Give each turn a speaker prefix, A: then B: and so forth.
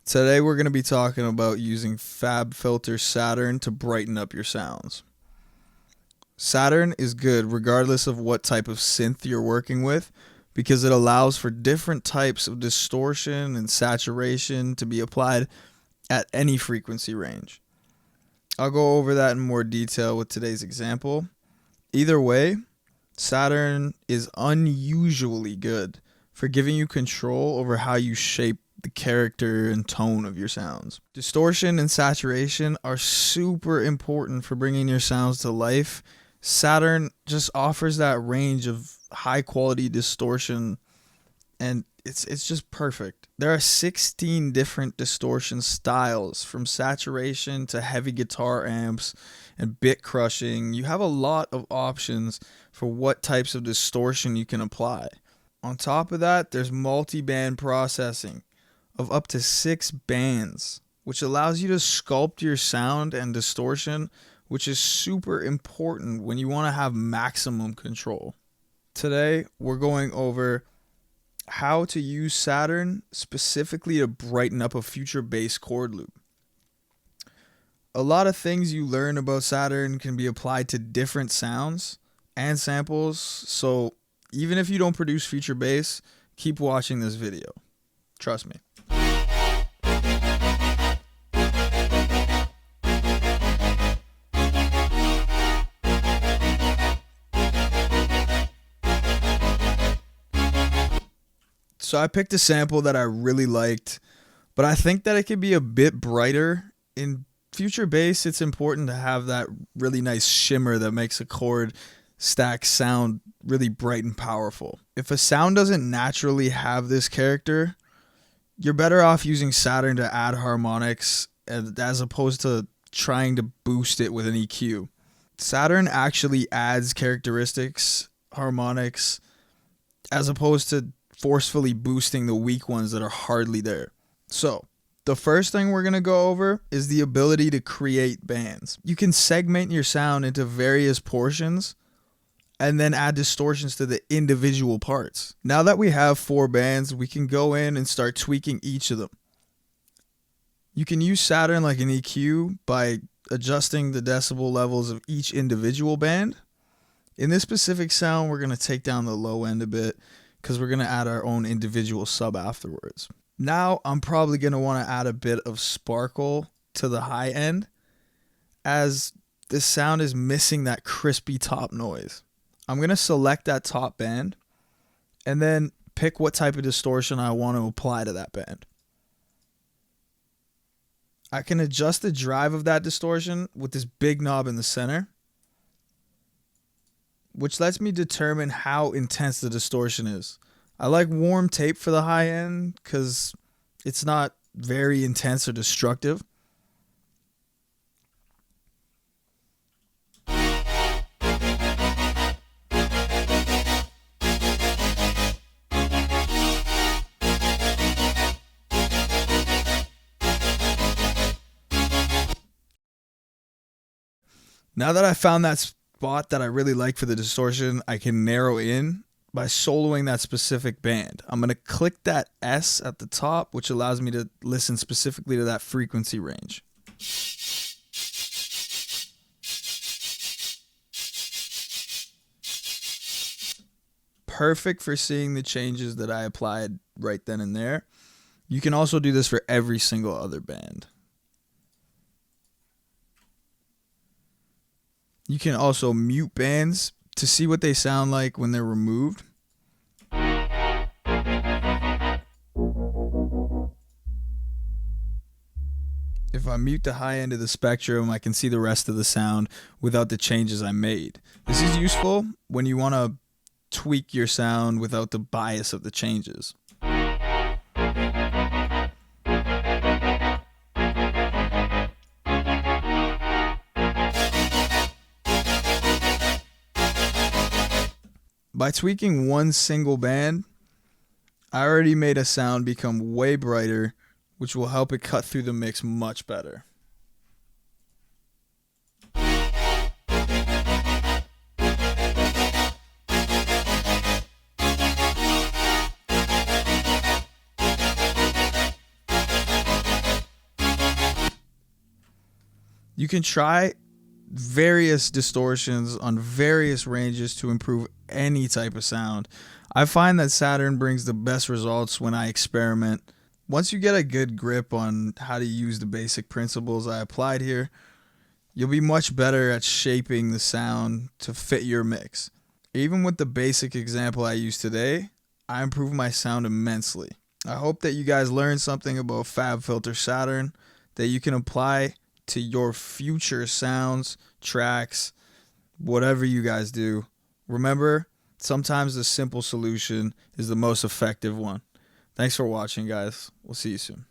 A: Today we're going to be talking about using FabFilter Saturn to brighten up your sounds. Saturn is good regardless of what type of synth you're working with because it allows for different types of distortion and saturation to be applied at any frequency range. I'll go over that in more detail with today's example. Either way, Saturn is unusually good for giving you control over how you shape the character and tone of your sounds. Distortion and saturation are super important for bringing your sounds to life. Saturn just offers that range of high quality distortion, and it's just perfect. There are 16 different distortion styles, from saturation to heavy guitar amps and bit crushing. You have a lot of options for what types of distortion you can apply. On top of that, there's multi-band processing of up to 6 bands, which allows you to sculpt your sound and distortion, which is super important when you want to have maximum control. Today, we're going over how to use Saturn specifically to brighten up a future bass chord loop. A lot of things you learn about Saturn can be applied to different sounds and samples, so even if you don't produce future bass, keep watching this video. Trust me. So I picked a sample that I really liked, but I think that it could be a bit brighter. In future bass, it's important to have that really nice shimmer that makes a chord stack sound really bright and powerful. If a sound doesn't naturally have this character, you're better off using Saturn to add harmonics as opposed to trying to boost it with an EQ. Saturn actually adds characteristics, harmonics, as opposed to forcefully boosting the weak ones that are hardly there. So, the first thing we're going to go over is the ability to create bands. You can segment your sound into various portions and then add distortions to the individual parts. Now that we have 4 bands, we can go in and start tweaking each of them. You can use Saturn like an EQ by adjusting the decibel levels of each individual band. In this specific sound, we're going to take down the low end a bit because we're going to add our own individual sub afterwards. Now, I'm probably going to want to add a bit of sparkle to the high end, as this sound is missing that crispy top noise. I'm going to select that top band and then pick what type of distortion I want to apply to that band. I can adjust the drive of that distortion with this big knob in the center, which lets me determine how intense the distortion is. I like warm tape for the high end because it's not very intense or destructive. Now that I found that spot that I really like for the distortion, I can narrow in by soloing that specific band. I'm going to click that S at the top, which allows me to listen specifically to that frequency range. Perfect for seeing the changes that I applied right then and there. You can also do this for every single other band. You can also mute bands to see what they sound like when they're removed. If I mute the high end of the spectrum, I can see the rest of the sound without the changes I made. This is useful when you want to tweak your sound without the bias of the changes. By tweaking one single band, I already made a sound become way brighter, which will help it cut through the mix much better. You can try various distortions on various ranges to improve any type of sound. I find that Saturn brings the best results when I experiment. Once you get a good grip on how to use the basic principles I applied here, you'll be much better at shaping the sound to fit your mix. Even with the basic example I used today, I improved my sound immensely. I hope that you guys learned something about FabFilter Saturn that you can apply to your future sounds, tracks, whatever you guys do. Remember, sometimes the simple solution is the most effective one. Thanks for watching, guys. We'll see you soon.